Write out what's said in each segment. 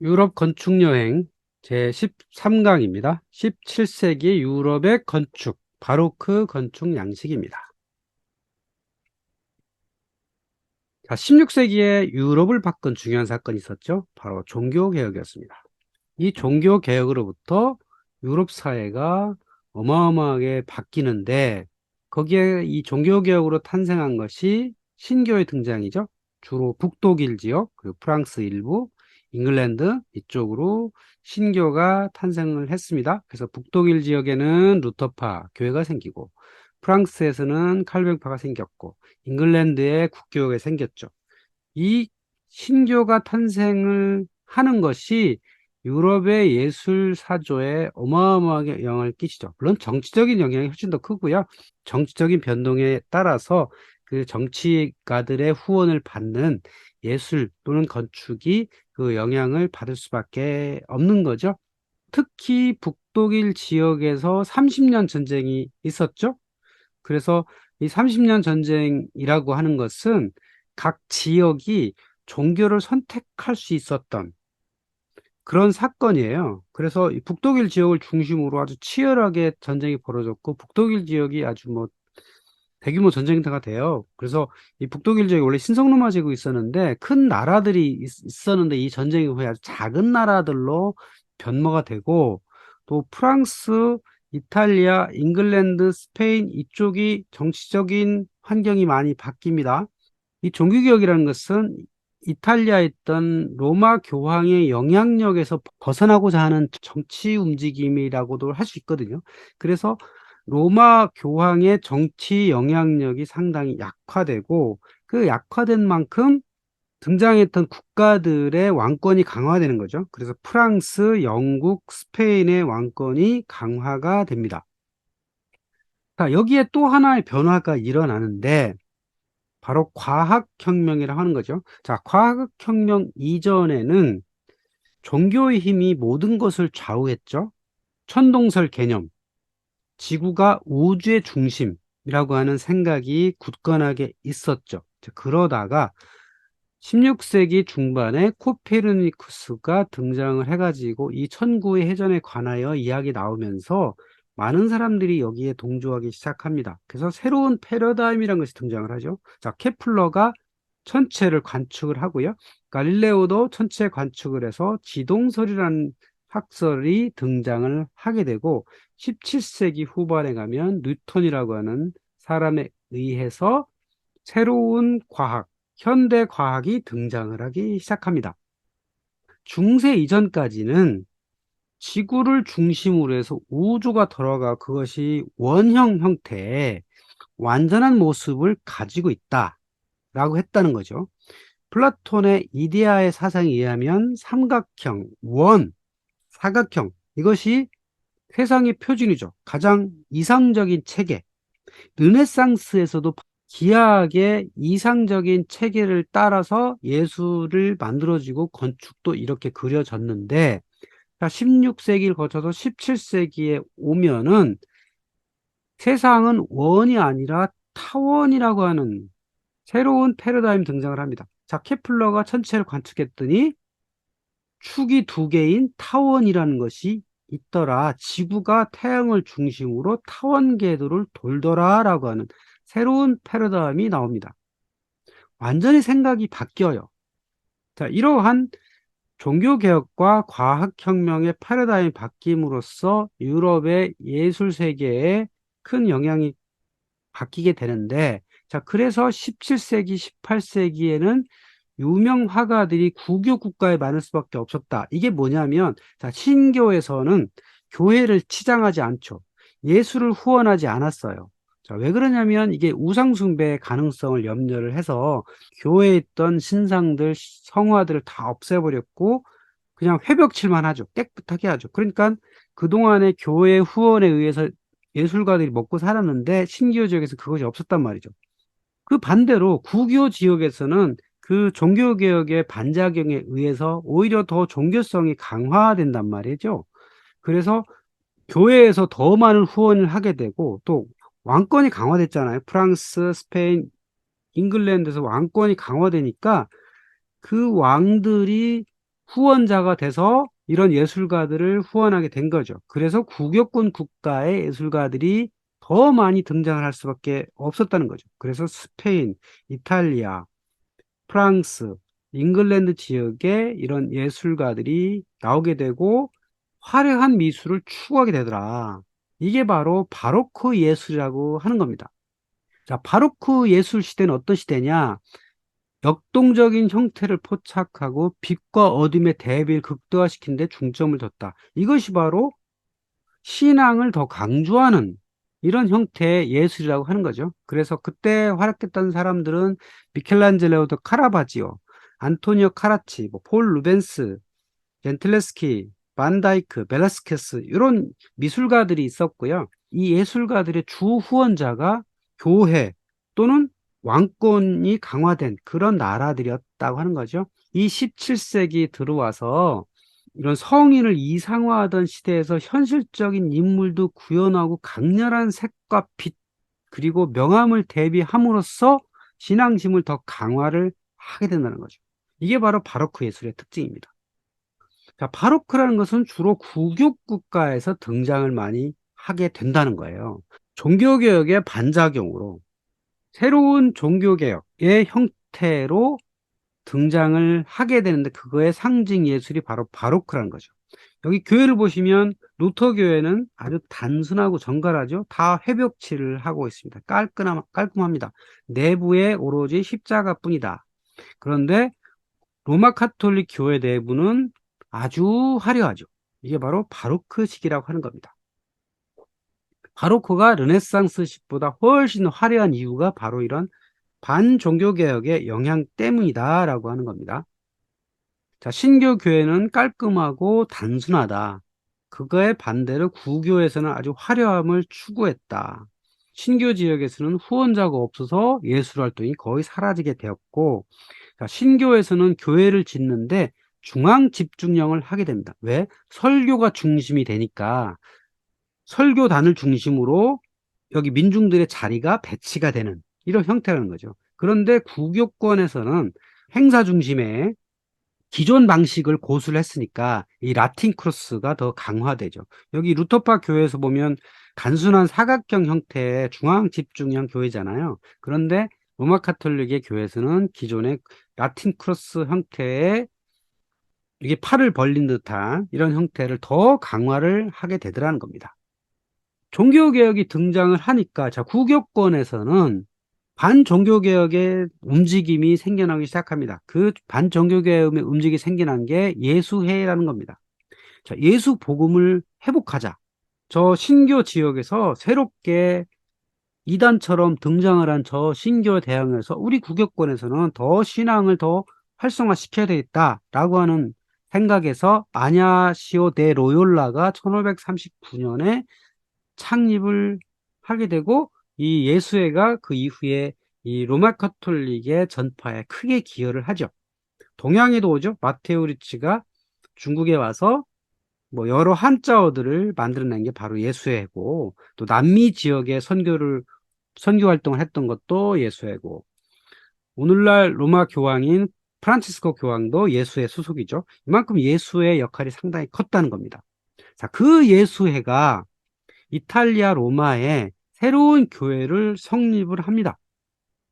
유럽 건축 여행 제13강입니다. 17세기 유럽의 건축, 바로크 건축 양식입니다. 자, 16세기에 유럽을 바꾼 중요한 사건이 있었죠. 바로 종교개혁이었습니다. 이 종교개혁으로부터 유럽 사회가 어마어마하게 바뀌는데, 거기에 이 종교개혁으로 탄생한 것이 신교의 등장이죠. 주로 북독일 지역, 그리고 프랑스 일부, 잉글랜드 이쪽으로 신교가 탄생을 했습니다. 그래서 북독일 지역에는 루터파 교회가 생기고, 프랑스에서는 칼뱅파가 생겼고, 잉글랜드에 국교회가 생겼죠. 이 신교가 탄생을 하는 것이 유럽의 예술 사조에 어마어마하게 영향을 끼치죠. 물론 정치적인 영향이 훨씬 더 크고요. 정치적인 변동에 따라서 그 정치가들의 후원을 받는 예술 또는 건축이 그 영향을 받을 수밖에 없는 거죠. 특히 북독일 지역에서 30년 전쟁이 있었죠. 그래서 이 30년 전쟁이라고 하는 것은 각 지역이 종교를 선택할 수 있었던 그런 사건이에요. 그래서 이 북독일 지역을 중심으로 아주 치열하게 전쟁이 벌어졌고, 북독일 지역이 아주 뭐 대규모 전쟁터가 돼요. 그래서 이 북독일 지역이 원래 신성로마 제국이 있었는데, 큰 나라들이 있었는데 이 전쟁 이후에 아주 작은 나라들로 변모가 되고, 또 프랑스, 이탈리아, 잉글랜드, 스페인 이쪽이 정치적인 환경이 많이 바뀝니다. 이 종교개혁이라는 것은 이탈리아에 있던 로마 교황의 영향력에서 벗어나고자 하는 정치 움직임이라고도 할 수 있거든요. 그래서 로마 교황의 정치 영향력이 상당히 약화되고, 그 약화된 만큼 등장했던 국가들의 왕권이 강화되는 거죠. 그래서 프랑스, 영국, 스페인의 왕권이 강화가 됩니다. 자, 여기에 또 하나의 변화가 일어나는데, 바로 과학혁명이라고 하는 거죠. 자, 과학혁명 이전에는 종교의 힘이 모든 것을 좌우했죠. 천동설 개념, 지구가 우주의 중심이라고 하는 생각이 굳건하게 있었죠. 자, 그러다가 16세기 중반에 코페르니쿠스가 등장을 해가지고 이 천구의 회전에 관하여 이야기 나오면서 많은 사람들이 여기에 동조하기 시작합니다. 그래서 새로운 패러다임이라는 것이 등장을 하죠. 자, 케플러가 천체를 관측을 하고요. 갈릴레오도 천체 관측을 해서 지동설이라는 학설이 등장을 하게 되고, 17세기 후반에 가면 뉴턴이라고 하는 사람에 의해서 새로운 과학, 현대 과학이 등장을 하기 시작합니다. 중세 이전까지는 지구를 중심으로 해서 우주가 돌아가 그것이 원형 형태의 완전한 모습을 가지고 있다라고 했다는 거죠. 플라톤의 이데아의 사상에 의하면 삼각형, 원, 사각형 이것이 세상의 표준이죠. 가장 이상적인 체계. 르네상스에서도 기하학의 이상적인 체계를 따라서 예술을 만들어지고 건축도 이렇게 그려졌는데, 16세기를 거쳐서 17세기에 오면은 세상은 원이 아니라 타원이라고 하는 새로운 패러다임 등장을 합니다. 자, 케플러가 천체를 관측했더니 축이 두 개인 타원이라는 것이 있더라. 지구가 태양을 중심으로 타원 궤도를 돌더라라고 하는 새로운 패러다임이 나옵니다. 완전히 생각이 바뀌어요. 자, 이러한 종교개혁과 과학혁명의 패러다임이 바뀜으로써 유럽의 예술 세계에 큰 영향이 바뀌게 되는데, 자, 그래서 17세기, 18세기에는 유명 화가들이 국유 국가에 많을 수밖에 없었다. 이게 뭐냐면, 자, 신교에서는 교회를 치장하지 않죠. 예술을 후원하지 않았어요. 자, 왜 그러냐면 이게 우상숭배의 가능성을 염려를 해서 교회에 있던 신상들, 성화들을 다 없애버렸고 그냥 회벽칠만 하죠. 깨끗하게 하죠. 그러니까 그동안에 교회 후원에 의해서 예술가들이 먹고 살았는데 신기호 지역에서 그것이 없었단 말이죠. 그 반대로 구교 지역에서는 그 종교개혁의 반작용에 의해서 오히려 더 종교성이 강화된단 말이죠. 그래서 교회에서 더 많은 후원을 하게 되고, 또 왕권이 강화됐잖아요. 프랑스, 스페인, 잉글랜드에서 왕권이 강화되니까 그 왕들이 후원자가 돼서 이런 예술가들을 후원하게 된 거죠. 그래서 구교권 국가의 예술가들이 더 많이 등장을 할 수밖에 없었다는 거죠. 그래서 스페인, 이탈리아, 프랑스, 잉글랜드 지역에 이런 예술가들이 나오게 되고 화려한 미술을 추구하게 되더라. 이게 바로 바로크 예술이라고 하는 겁니다. 자, 바로크 예술 시대는 어떤 시대냐? 역동적인 형태를 포착하고 빛과 어둠의 대비를 극대화시키는 데 중점을 뒀다. 이것이 바로 신앙을 더 강조하는 이런 형태의 예술이라고 하는 거죠. 그래서 그때 활약했던 사람들은 미켈란젤로 카라바지오, 안토니오 카라치, 폴 루벤스, 젠틀레스키, 반다이크, 벨라스케스 이런 미술가들이 있었고요. 이 예술가들의 주 후원자가 교회 또는 왕권이 강화된 그런 나라들이었다고 하는 거죠. 이 17세기 들어와서 이런 성인을 이상화하던 시대에서 현실적인 인물도 구현하고 강렬한 색과 빛 그리고 명암을 대비함으로써 신앙심을 더 강화를 하게 된다는 거죠. 이게 바로 바로크 예술의 특징입니다. 자, 바로크라는 것은 주로 구교 국가에서 등장을 많이 하게 된다는 거예요. 종교개혁의 반작용으로 새로운 종교개혁의 형태로 등장을 하게 되는데 그거의 상징 예술이 바로 바로크라는 거죠. 여기 교회를 보시면 루터 교회는 아주 단순하고 정갈하죠. 다 회벽칠을 하고 있습니다. 깔끔합니다. 내부에 오로지 십자가뿐이다. 그런데 로마 카톨릭 교회 내부는 아주 화려하죠. 이게 바로 바로크식이라고 하는 겁니다. 바로크가 르네상스식보다 훨씬 화려한 이유가 바로 이런 반종교개혁의 영향 때문이다라고 하는 겁니다. 자, 신교 교회는 깔끔하고 단순하다. 그거에 반대로 구교에서는 아주 화려함을 추구했다. 신교 지역에서는 후원자가 없어서 예술 활동이 거의 사라지게 되었고, 자, 신교에서는 교회를 짓는데 중앙 집중령을 하게 됩니다. 왜? 설교가 중심이 되니까 설교단을 중심으로 여기 민중들의 자리가 배치가 되는 이런 형태라는 거죠. 그런데 구교권에서는 행사 중심의 기존 방식을 고수를 했으니까 이 라틴 크로스가 더 강화되죠. 여기 루터파 교회에서 보면 단순한 사각형 형태의 중앙 집중형 교회잖아요. 그런데 로마 카톨릭의 교회에서는 기존의 라틴 크로스 형태의 이게 팔을 벌린 듯한 이런 형태를 더 강화를 하게 되더라는 겁니다. 종교개혁이 등장을 하니까 자, 구교권에서는 반종교개혁의 움직임이 생겨나기 시작합니다. 그 반종교개혁의 움직임이 생겨난 게 예수회라는 겁니다. 자, 예수 복음을 회복하자. 저 신교 지역에서 새롭게 이단처럼 등장을 한 저 신교 대항에서 우리 구교권에서는 더 신앙을 더 활성화시켜야 되겠다라고 하는 생각에서 아냐시오 데 로욜라가 1539년에 창립을 하게 되고 이 예수회가 그 이후에 이 로마 카톨릭의 전파에 크게 기여를 하죠. 동양에도 오죠. 마테오 리치가 중국에 와서 뭐 여러 한자어들을 만들어낸 게 바로 예수회고 또 남미 지역에 선교 활동을 했던 것도 예수회고 오늘날 로마 교황인 프란치스코 교황도 예수회 소속이죠. 이만큼 예수의 역할이 상당히 컸다는 겁니다. 자, 그 예수회가 이탈리아 로마에 새로운 교회를 성립을 합니다.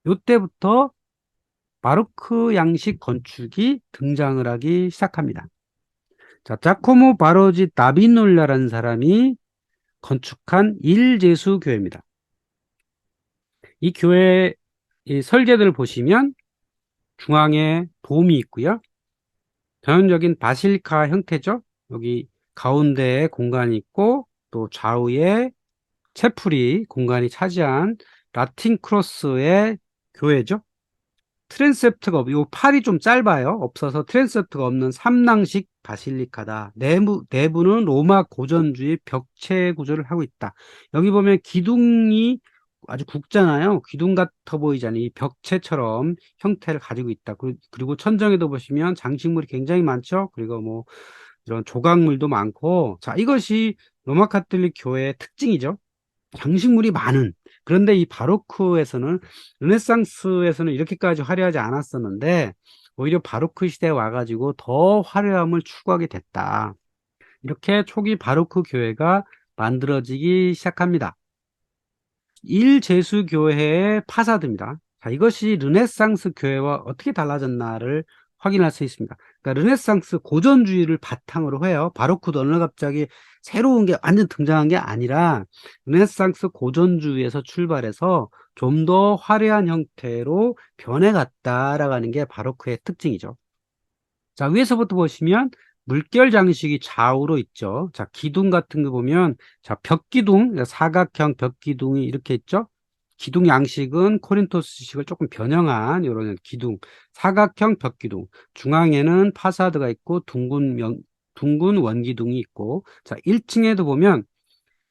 이때부터 바로크 양식 건축이 등장을 하기 시작합니다. 자, 자코모 바로지 나비놀라라는 사람이 건축한 일제수 교회입니다. 이 교회 이 설계들을 보시면 중앙에 돔이 있고요. 전형적인 바실카 형태죠. 여기 가운데에 공간이 있고 또 좌우에 채플이 공간이 차지한 라틴 크로스의 교회죠. 트랜세프트가 요 팔이 좀 짧아요. 없어서 트랜세프트가 없는 삼낭식 바실리카다. 내부는 로마 고전주의 벽체 구조를 하고 있다. 여기 보면 기둥이 아주 굵잖아요. 기둥 같아 보이잖아요. 이 벽체처럼 형태를 가지고 있다. 그리고 천정에도 보시면 장식물이 굉장히 많죠. 그리고 뭐 이런 조각물도 많고, 자, 이것이 로마 카톨릭 교회의 특징이죠. 장식물이 많은. 그런데 이 바로크에서는 르네상스에서는 이렇게까지 화려하지 않았었는데 오히려 바로크 시대에 와가지고 더 화려함을 추구하게 됐다. 이렇게 초기 바로크 교회가 만들어지기 시작합니다. 일제수교회의 파사드입니다. 자, 이것이 르네상스 교회와 어떻게 달라졌나를 확인할 수 있습니다. 그러니까 르네상스 고전주의를 바탕으로 해요. 바로크도 어느 날 갑자기 새로운 게 완전 등장한 게 아니라 르네상스 고전주의에서 출발해서 좀 더 화려한 형태로 변해갔다라고 하는 게 바로크의 특징이죠. 자, 위에서부터 보시면 물결 장식이 좌우로 있죠. 자, 기둥 같은 거 보면, 자, 벽기둥, 사각형 벽기둥이 이렇게 있죠. 기둥 양식은 코린토스식을 조금 변형한 이런 기둥, 사각형 벽기둥. 중앙에는 파사드가 있고, 둥근 원기둥이 있고, 자, 1층에도 보면,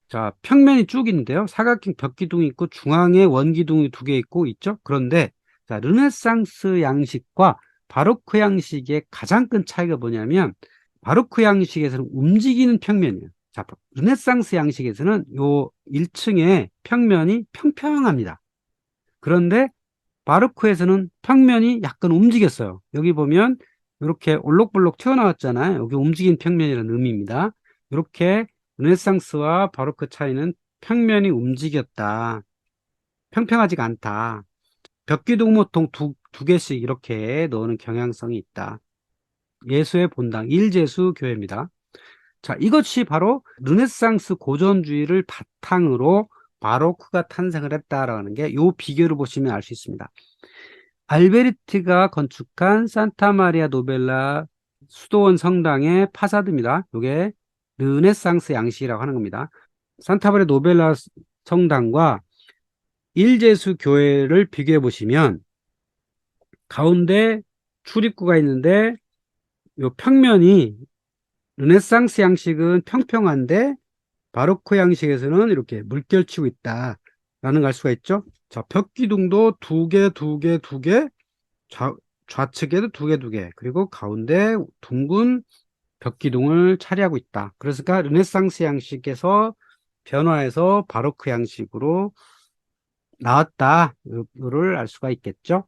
자, 평면이 쭉 있는데요. 사각형 벽기둥이 있고, 중앙에 원기둥이 두 개 있고, 있죠. 그런데, 자, 르네상스 양식과 바로크 양식의 가장 큰 차이가 뭐냐면 바로크 양식에서는 움직이는 평면이에요. 자, 르네상스 양식에서는 요 1층의 평면이 평평합니다. 그런데 바로크에서는 평면이 약간 움직였어요. 여기 보면 이렇게 올록볼록 튀어나왔잖아요. 여기 움직인 평면이라는 의미입니다. 이렇게 르네상스와 바로크 차이는 평면이 움직였다. 평평하지가 않다. 벽기둥 모통 두 개씩 이렇게 넣는 경향성이 있다. 예수의 본당, 일제수 교회입니다. 자, 이것이 바로 르네상스 고전주의를 바탕으로 바로크가 탄생을 했다라는 게 이 비교를 보시면 알 수 있습니다. 알베르티가 건축한 산타마리아 노벨라 수도원 성당의 파사드입니다. 이게 르네상스 양식이라고 하는 겁니다. 산타마리아 노벨라 성당과 일제수 교회를 비교해 보시면 가운데 출입구가 있는데 요 평면이 르네상스 양식은 평평한데 바로크 양식에서는 이렇게 물결치고 있다라는 걸 알 수가 있죠. 자, 벽기둥도 두 개, 좌측에도 두 개, 그리고 가운데 둥근 벽기둥을 차지하고 있다. 그러니까 르네상스 양식에서 변화해서 바로크 양식으로 나왔다를 알 수가 있겠죠.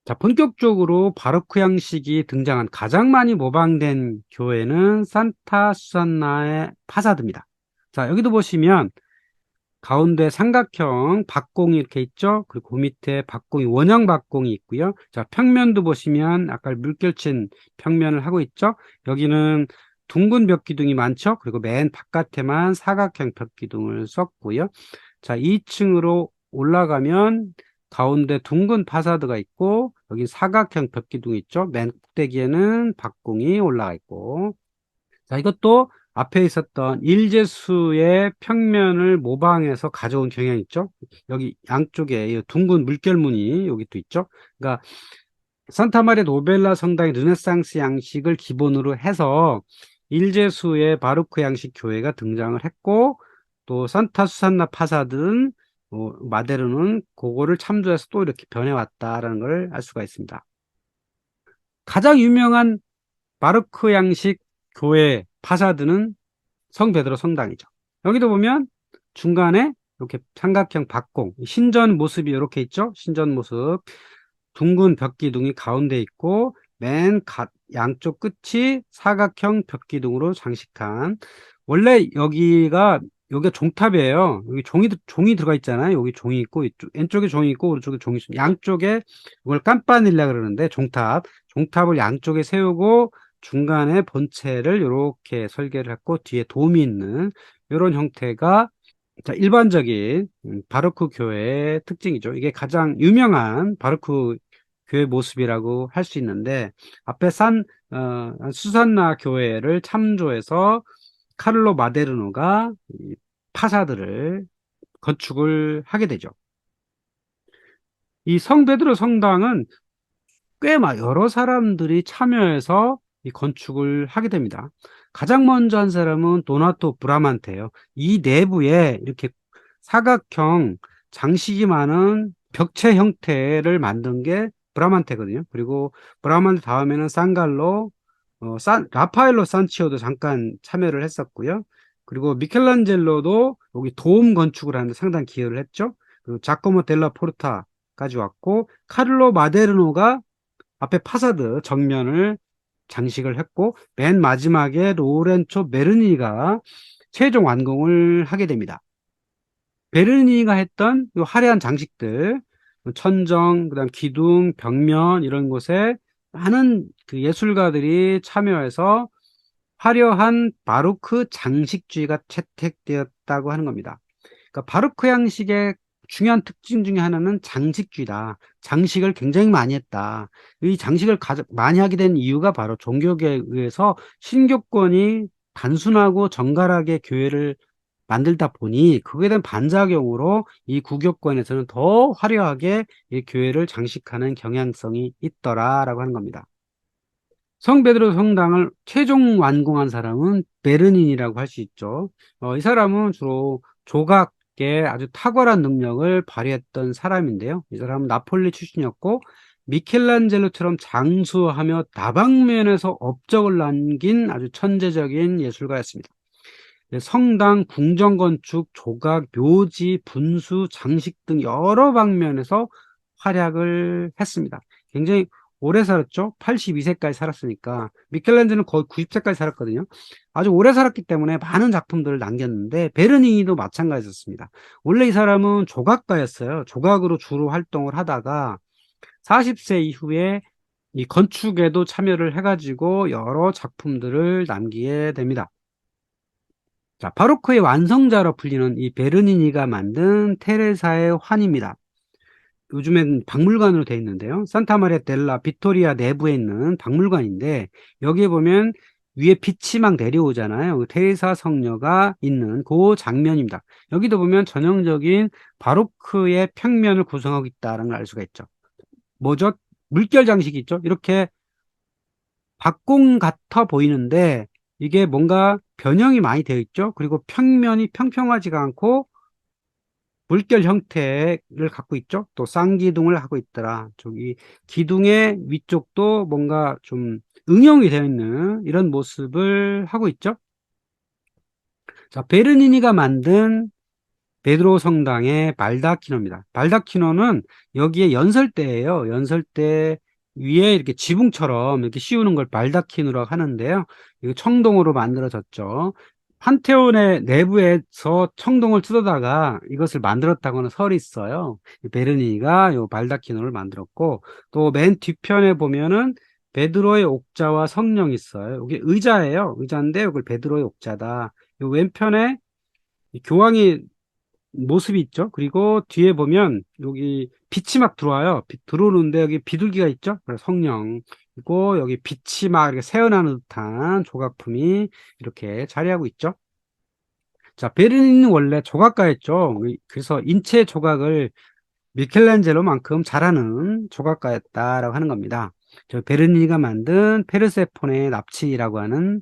자, 본격적으로 바로크 양식이 등장한 가장 많이 모방된 교회는 산타 수산나의 파사드입니다. 자, 여기도 보시면 가운데 삼각형 박공이 이렇게 있죠. 그리고 그 밑에 박공이 원형 박공이 있고요. 자, 평면도 보시면 아까 물결친 평면을 하고 있죠. 여기는 둥근 벽기둥이 많죠. 그리고 맨 바깥에만 사각형 벽기둥을 썼고요. 자, 2층으로 올라가면 가운데 둥근 파사드가 있고 여기 사각형 벽기둥이 있죠. 맨 꼭대기에는 박공이 올라가 있고, 자, 이것도 앞에 있었던 일제수의 평면을 모방해서 가져온 경향이 있죠. 여기 양쪽에 둥근 물결무늬 여기 또 있죠. 그러니까 산타마리아 노벨라 성당의 르네상스 양식을 기본으로 해서 일제수의 바로크 양식 교회가 등장을 했고, 또 산타 수산나 파사드는 마데르는 그거를 참조해서 또 이렇게 변해왔다라는 걸 알 수가 있습니다. 가장 유명한 바로크 양식 교회 파사드는 성베드로 성당이죠. 여기도 보면 중간에 이렇게 삼각형 박공, 신전 모습이 이렇게 있죠. 신전 모습, 둥근 벽기둥이 가운데 있고 맨 양쪽 끝이 사각형 벽기둥으로 장식한, 원래 여기가 종탑이에요. 여기 종이 들어가 있잖아요. 여기 종이 있고 왼쪽에 종이 있고 오른쪽에 종이 있습니다. 양쪽에 이걸 깜파닐라 그러는데 종탑을 양쪽에 세우고 중간에 본체를 이렇게 설계를 했고 뒤에 돔이 있는 이런 형태가, 자, 일반적인 바로크 교회의 특징이죠. 이게 가장 유명한 바로크 교회 모습이라고 할 수 있는데, 앞에 수산나 교회를 참조해서 카를로 마데르노가 이 파사드를 건축을 하게 되죠. 이 성베드로 성당은 꽤 여러 사람들이 참여해서 이 건축을 하게 됩니다. 가장 먼저 한 사람은 도나토 브라만테예요. 이 내부에 이렇게 사각형 장식이 많은 벽체 형태를 만든 게 브라만테거든요. 그리고 브라만테 다음에는 라파엘로 산치오도 잠깐 참여를 했었고요. 그리고 미켈란젤로도 여기 도움 건축을 하는데 상당히 기여를 했죠. 그리고 자코모 델라 포르타까지 왔고, 카를로 마데르노가 앞에 파사드 정면을 장식을 했고 맨 마지막에 로렌초 메르니가 최종 완공을 하게 됩니다. 베르니가 했던 이 화려한 장식들, 천정, 그다음 기둥, 벽면 이런 곳에 많은 그 예술가들이 참여해서 화려한 바로크 장식주의가 채택되었다고 하는 겁니다. 그러니까 바로크 양식의 중요한 특징 중에 하나는 장식주의다. 장식을 굉장히 많이 했다. 이 장식을 많이 하게 된 이유가 바로 종교계에 의해서 신교권이 단순하고 정갈하게 교회를 만들다 보니 그거에 대한 반작용으로 이 구교권에서는 더 화려하게 이 교회를 장식하는 경향성이 있더라라고 하는 겁니다. 성 베드로 성당을 최종 완공한 사람은 베르닌이라고 할 수 있죠. 이 사람은 주로 조각에 아주 탁월한 능력을 발휘했던 사람인데요. 이 사람은 나폴리 출신이었고 미켈란젤로처럼 장수하며 다방면에서 업적을 남긴 아주 천재적인 예술가였습니다. 성당, 궁정건축, 조각, 묘지, 분수, 장식 등 여러 방면에서 활약을 했습니다. 굉장히 오래 살았죠. 82세까지 살았으니까. 미켈란젤로는 거의 90세까지 살았거든요. 아주 오래 살았기 때문에 많은 작품들을 남겼는데 베르니니도 마찬가지였습니다. 원래 이 사람은 조각가였어요. 조각으로 주로 활동을 하다가 40세 이후에 이 건축에도 참여를 해가지고 여러 작품들을 남기게 됩니다. 자, 바로크의 완성자로 불리는 이 베르니니가 만든 테레사의 환입니다. 요즘엔 박물관으로 되어 있는데요. 산타마리아 델라 비토리아 내부에 있는 박물관인데 여기에 보면 위에 빛이 막 내려오잖아요. 그 테레사 성녀가 있는 그 장면입니다. 여기도 보면 전형적인 바로크의 평면을 구성하고 있다는 걸 알 수가 있죠. 뭐죠? 물결 장식이 있죠. 이렇게 박공 같아 보이는데 이게 뭔가 변형이 많이 되어 있죠. 그리고 평면이 평평하지가 않고 물결 형태를 갖고 있죠. 또 쌍기둥을 하고 있더라. 저기 기둥의 위쪽도 뭔가 좀 응용이 되어 있는 이런 모습을 하고 있죠. 자, 베르니니가 만든 베드로 성당의 발다키노입니다. 발다키노는 여기에 연설대예요. 연설대 위에 이렇게 지붕처럼 이렇게 씌우는 걸 발다키노라고 하는데요. 이거 청동으로 만들어졌죠. 판테온의 내부에서 청동을 뜯어다가 이것을 만들었다고는 설이 있어요. 베르니가 요 발다키노를 만들었고 또 맨 뒤편에 보면은 베드로의 옥자와 성령이 있어요. 이게 의자예요. 의자인데 이걸 베드로의 옥자다. 요 왼편에 이 교황이 모습이 있죠. 그리고 뒤에 보면 여기 빛이 막 들어와요. 들어오는데 여기 비둘기가 있죠. 그래서 성령. 그리고 여기 빛이 막 이렇게 새어나는 듯한 조각품이 이렇게 자리하고 있죠. 자, 베르니는 원래 조각가였죠. 그래서 인체 조각을 미켈란젤로만큼 잘하는 조각가였다라고 하는 겁니다. 저 베르니가 만든 페르세폰의 납치라고 하는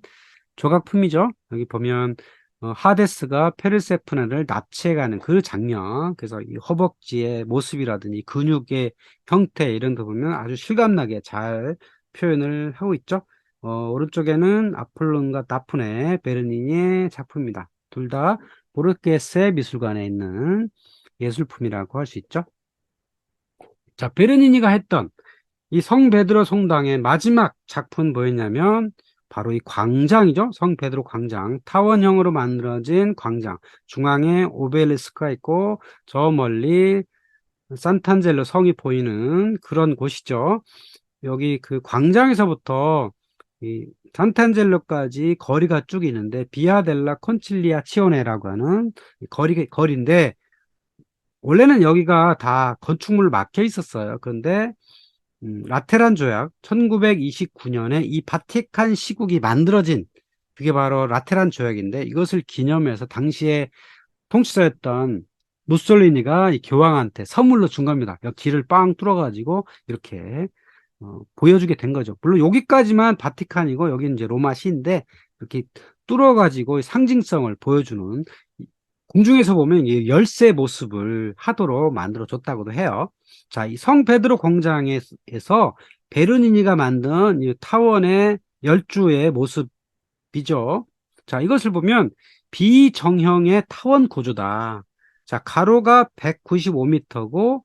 조각품이죠. 여기 보면 하데스가 페르세포네를 납치해가는 그 장면, 그래서 이 허벅지의 모습이라든지 근육의 형태 이런 거 보면 아주 실감나게 잘 표현을 하고 있죠. 오른쪽에는 아폴론과 다프네 베르니니의 작품입니다. 둘 다 보르게세 미술관에 있는 예술품이라고 할 수 있죠. 자, 베르니니가 했던 이 성 베드로 성당의 마지막 작품은 뭐였냐면 바로 이 광장이죠. 성 베드로 광장. 타원형으로 만들어진 광장. 중앙에 오벨리스크가 있고 저 멀리 산탄젤로 성이 보이는 그런 곳이죠. 여기 그 광장에서부터 이 산탄젤로까지 거리가 쭉 있는데 비아델라 콘칠리아 치오네라고 하는 거리인데 원래는 여기가 다 건축물 막혀 있었어요. 그런데 라테란 조약 1929년에 이 바티칸 시국이 만들어진 그게 바로 라테란 조약인데 이것을 기념해서 당시에 통치자였던 무솔리니가 이 교황한테 선물로 준 겁니다. 길을 빵 뚫어가지고 이렇게 보여주게 된 거죠. 물론 여기까지만 바티칸이고 여기는 이제 로마시인데 이렇게 뚫어가지고 상징성을 보여주는 공중에서 보면 이 열쇠 모습을 하도록 만들어 줬다고도 해요. 자, 이 성 베드로 광장에서 베르니니가 만든 이 타원의 열주의 모습이죠. 자, 이것을 보면 비정형의 타원 구조다. 자, 가로가 195m고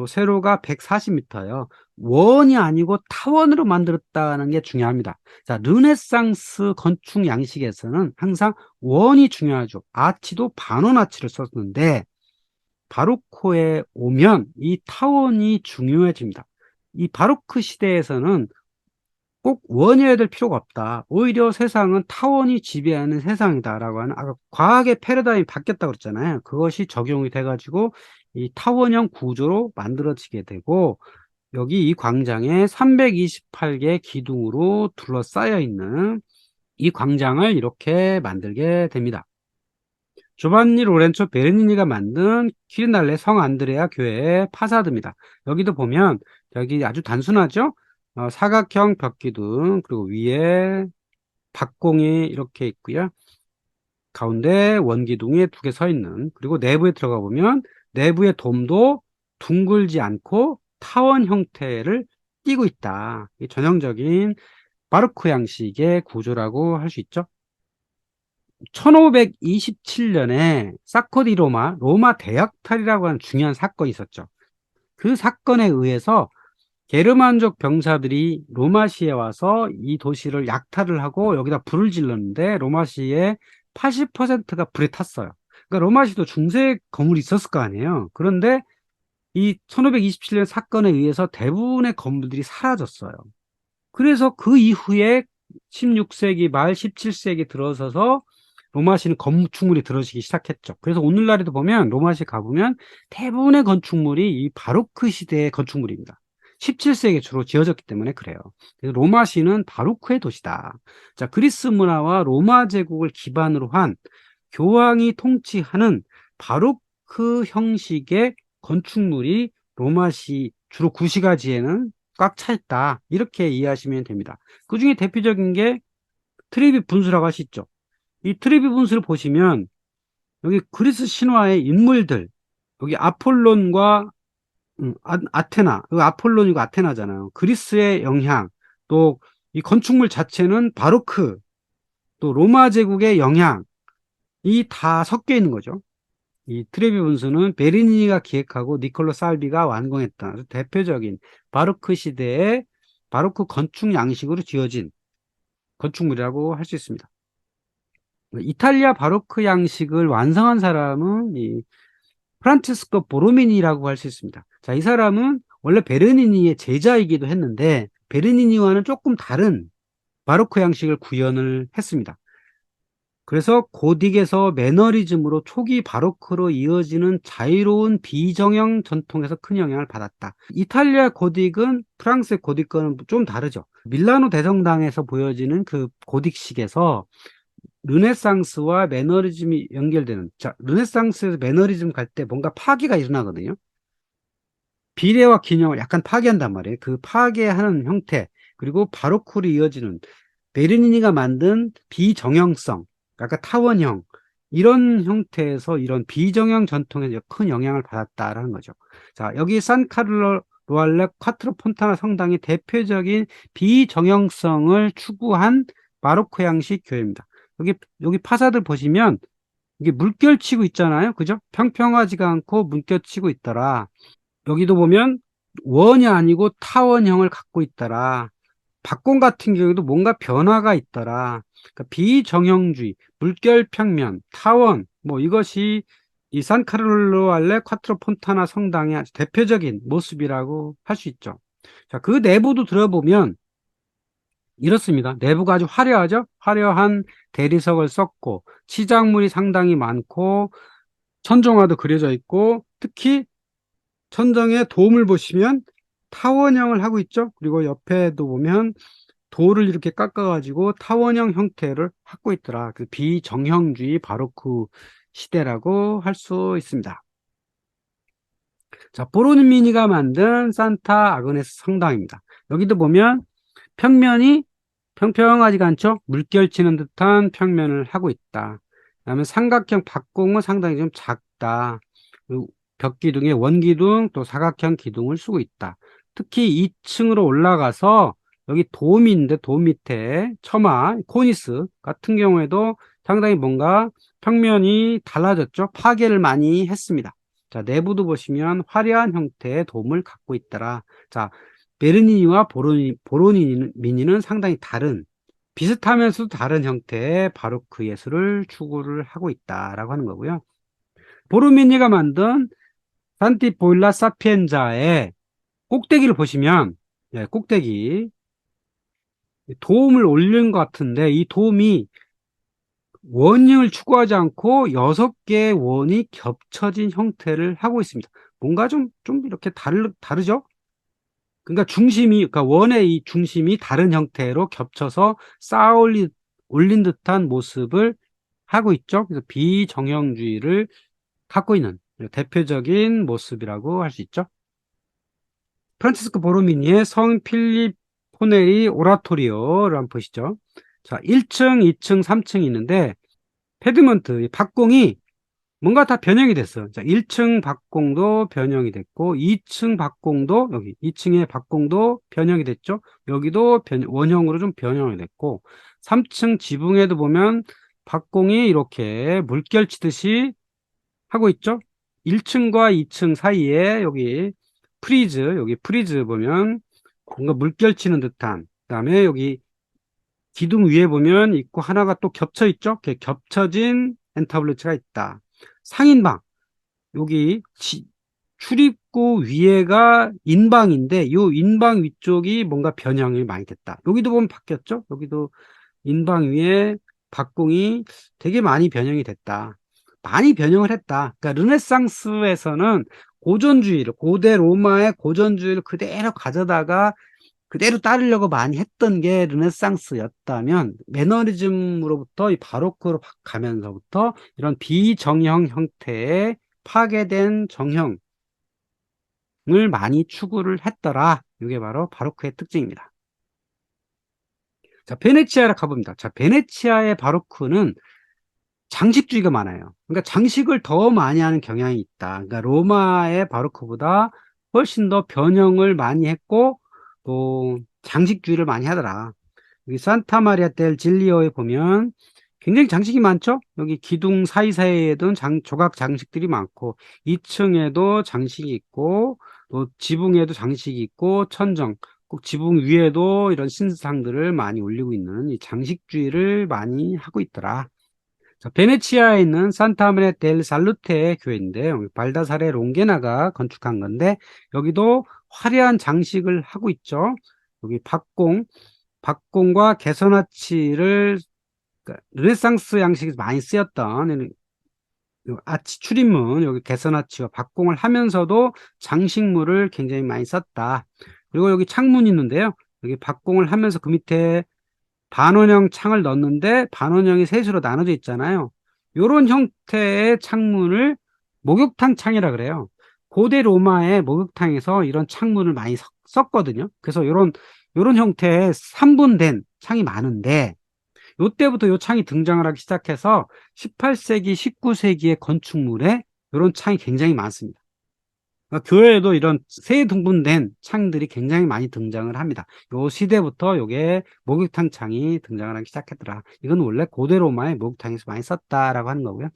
세로가 140m예요. 원이 아니고 타원으로 만들었다는 게 중요합니다. 자, 르네상스 건축 양식에서는 항상 원이 중요하죠. 아치도 반원 아치를 썼는데 바로코에 오면 이 타원이 중요해집니다. 이 바로크 시대에서는 꼭 원이어야 될 필요가 없다. 오히려 세상은 타원이 지배하는 세상이다라고 하는, 아까 과학의 패러다임이 바뀌었다고 그랬잖아요. 그것이 적용이 돼가지고 이 타원형 구조로 만들어지게 되고, 여기 이 광장에 328개 기둥으로 둘러싸여 있는 이 광장을 이렇게 만들게 됩니다. 조반니 로렌초 베르니니가 만든 퀴리날레 성 안드레아 교회의 파사드입니다. 여기도 보면 여기 아주 단순하죠? 사각형 벽기둥, 그리고 위에 박공이 이렇게 있고요. 가운데 원기둥이 두 개 서 있는, 그리고 내부에 들어가 보면 내부의 돔도 둥글지 않고 타원 형태를 띠고 있다. 이 전형적인 바로크 양식의 구조라고 할 수 있죠. 1527년에 사코디 로마 대약탈이라고 하는 중요한 사건이 있었죠. 그 사건에 의해서 게르만족 병사들이 로마시에 와서 이 도시를 약탈을 하고 여기다 불을 질렀는데 로마시의 80%가 불에 탔어요. 그러니까 로마시도 중세 건물이 있었을 거 아니에요. 그런데 이 1527년 사건에 의해서 대부분의 건물들이 사라졌어요. 그래서 그 이후에 16세기 말 17세기 들어서서 로마시는 건축물이 들어서기 시작했죠. 그래서 오늘날에도 보면 로마시 가보면 대부분의 건축물이 이 바로크 시대의 건축물입니다. 17세기에 주로 지어졌기 때문에 그래요. 그래서 로마시는 바로크의 도시다. 자, 그리스 문화와 로마 제국을 기반으로 한 교황이 통치하는 바로크 형식의 건축물이 로마시 주로 구시가지에는 꽉 차 있다. 이렇게 이해하시면 됩니다. 그 중에 대표적인 게 트리비 분수라고 하시죠. 이 트리비 분수를 보시면 여기 그리스 신화의 인물들, 여기 아폴론과 아테나, 여기 아폴론이고 아테나잖아요. 그리스의 영향, 또 이 건축물 자체는 바로크, 또 로마 제국의 영향이 다 섞여 있는 거죠. 이 트레비 분수는 베르니니가 기획하고 니콜로 살비가 완공했던 아주 대표적인 바로크 시대의 바로크 건축 양식으로 지어진 건축물이라고 할 수 있습니다. 이탈리아 바로크 양식을 완성한 사람은 이 프란체스코 보로미니라고 할 수 있습니다. 자, 이 사람은 원래 베르니니의 제자이기도 했는데 베르니니와는 조금 다른 바로크 양식을 구현을 했습니다. 그래서 고딕에서 매너리즘으로 초기 바로크로 이어지는 자유로운 비정형 전통에서 큰 영향을 받았다. 이탈리아 고딕은 프랑스의 고딕과는 좀 다르죠. 밀라노 대성당에서 보여지는 그 고딕식에서 르네상스와 매너리즘이 연결되는, 자, 르네상스에서 매너리즘 갈 때 뭔가 파괴가 일어나거든요. 비례와 균형을 약간 파괴한단 말이에요. 그 파괴하는 형태, 그리고 바로크로 이어지는 베르니니가 만든 비정형성, 아까 타원형, 이런 형태에서 이런 비정형 전통에 큰 영향을 받았다라는 거죠. 자, 여기 산카를로 로알레 콰트로 폰타나 성당이 대표적인 비정형성을 추구한 바로크 양식 교회입니다. 여기 파사들 보시면 이게 물결치고 있잖아요. 그죠? 평평하지가 않고 물결치고 있더라. 여기도 보면 원이 아니고 타원형을 갖고 있더라. 박공 같은 경우에도 뭔가 변화가 있더라. 그러니까 비정형주의, 물결평면, 타원, 뭐 이것이 이 산카를로 알레 콰트로 폰타나 성당의 아주 대표적인 모습이라고 할 수 있죠. 자, 그 내부도 들어보면 이렇습니다. 내부가 아주 화려하죠? 화려한 대리석을 썼고, 치장물이 상당히 많고, 천정화도 그려져 있고, 특히 천정의 도움을 보시면 타원형을 하고 있죠? 그리고 옆에도 보면 돌을 이렇게 깎아가지고 타원형 형태를 하고 있더라. 그 비정형주의 바로크 시대라고 할 수 있습니다. 자, 보로미니가 만든 산타 아그네스 성당입니다. 여기도 보면 평면이 평평하지가 않죠? 물결치는 듯한 평면을 하고 있다. 그다음에 삼각형 박공은 상당히 좀 작다. 그리고 벽기둥에 원기둥 또 사각형 기둥을 쓰고 있다. 특히 2층으로 올라가서 여기 돔이 있는데 돔 밑에 처마, 코니스 같은 경우에도 상당히 뭔가 평면이 달라졌죠? 파괴를 많이 했습니다. 자, 내부도 보시면 화려한 형태의 돔을 갖고 있더라. 자, 베르니니와 보로니니는 상당히 다른, 비슷하면서도 다른 형태의 바로크 예술을 추구를 하고 있다라고 하는 거고요. 보로미니가 만든 산티포일라 사피엔자의 꼭대기를 보시면, 예, 꼭대기 도움을 올린 것 같은데, 이 도움이 원형을 추구하지 않고 6개의 원이 겹쳐진 형태를 하고 있습니다. 뭔가 좀 이렇게 다르죠? 그러니까 그러니까 원의 이 중심이 다른 형태로 겹쳐서 쌓아 올린 듯한 모습을 하고 있죠. 그래서 비정형주의를 갖고 있는 대표적인 모습이라고 할 수 있죠. 프란치스코 보로미니의 성 필리포네리 오라토리오를 한번 보시죠. 자, 1층, 2층, 3층이 있는데 페드먼트, 박공이 뭔가 다 변형이 됐어. 자, 1층 박공도 변형이 됐고 2층 박공도 여기 2층의 박공도 변형이 됐죠. 여기도 원형으로 좀 변형이 됐고 3층 지붕에도 보면 박공이 이렇게 물결 치듯이 하고 있죠. 1층과 2층 사이에 여기 프리즈 보면 뭔가 물결 치는 듯한, 그다음에 여기 기둥 위에 보면 있고 하나가 또 겹쳐 있죠. 이렇게 겹쳐진 엔터블루츠가 있다. 상인방, 여기 출입구 위에가 인방인데 이 인방 위쪽이 뭔가 변형이 많이 됐다. 여기도 보면 바뀌었죠. 여기도 인방 위에 박공이 되게 많이 변형이 됐다. 많이 변형을 했다. 그러니까 르네상스에서는 고대 로마의 고전주의를 그대로 가져다가 그대로 따르려고 많이 했던 게 르네상스였다면, 매너리즘으로부터 이 바로크로 가면서부터 이런 비정형 형태의 파괴된 정형을 많이 추구를 했더라. 이게 바로 바로크의 특징입니다. 자, 베네치아를 가봅니다. 자, 베네치아의 바로크는 장식주의가 많아요. 그러니까 장식을 더 많이 하는 경향이 있다. 그러니까 로마의 바로크보다 훨씬 더 변형을 많이 했고 또 장식주의를 많이 하더라. 여기 산타 마리아 델 질리오에 보면 굉장히 장식이 많죠. 여기 기둥 사이사이에도 조각 장식들이 많고 2층에도 장식이 있고 또 지붕에도 장식이 있고 천정, 꼭 지붕 위에도 이런 신상들을 많이 올리고 있는 이 장식주의를 많이 하고 있더라. 자, 베네치아에 있는 산타마리아 델 살루테 교회인데 여기 발다사레 롱게나가 건축한 건데 여기도 화려한 장식을 하고 있죠. 여기 박공과 개선아치를, 그러니까 르네상스 양식이 많이 쓰였던 아치 출입문, 여기 개선아치와 박공을 하면서도 장식물을 굉장히 많이 썼다. 그리고 여기 창문이 있는데요. 여기 박공을 하면서 그 밑에 반원형 창을 넣었는데 반원형이 셋으로 나눠져 있잖아요. 이런 형태의 창문을 목욕탕 창이라 그래요. 고대 로마의 목욕탕에서 이런 창문을 많이 썼거든요. 그래서 이런 형태의 3분된 창이 많은데 이때부터 이 창이 등장을 하기 시작해서 18세기, 19세기의 건축물에 이런 창이 굉장히 많습니다. 그러니까 교회에도 이런 세 등분된 창들이 굉장히 많이 등장을 합니다. 요 시대부터 요게 목욕탕 창이 등장을 하기 시작했더라. 이건 원래 고대 로마의 목욕탕에서 많이 썼다라고 하는 거고요.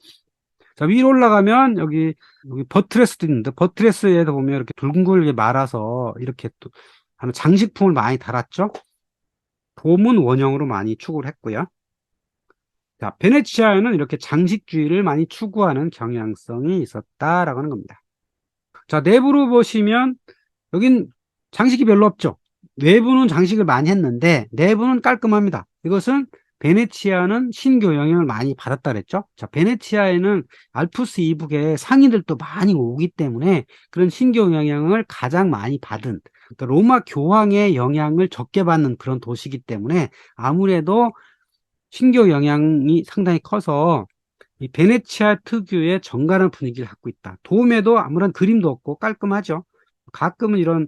자, 위로 올라가면 여기 버트레스도 있는데 버트레스에도 보면 이렇게 둥글게 말아서 이렇게 또 하는 장식품을 많이 달았죠. 돔은 원형으로 많이 추구를 했고요. 자, 베네치아에는 이렇게 장식주의를 많이 추구하는 경향성이 있었다라고 하는 겁니다. 자, 내부로 보시면 여긴 장식이 별로 없죠. 외부는 장식을 많이 했는데 내부는 깔끔합니다. 이것은 베네치아는 신교 영향을 많이 받았다 그랬죠. 자, 베네치아에는 알프스 이북에 상인들도 많이 오기 때문에 그런 신교 영향을 가장 많이 받은, 그러니까 로마 교황의 영향을 적게 받는 그런 도시이기 때문에 아무래도 신교 영향이 상당히 커서 이 베네치아 특유의 정갈한 분위기를 갖고 있다. 도움에도 아무런 그림도 없고 깔끔하죠. 가끔은 이런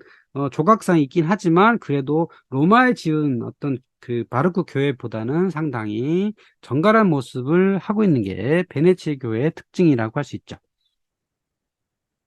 조각상이 있긴 하지만 그래도 로마에 지은 어떤 그 바로크 교회보다는 상당히 정갈한 모습을 하고 있는 게 베네치아 교회의 특징이라고 할 수 있죠.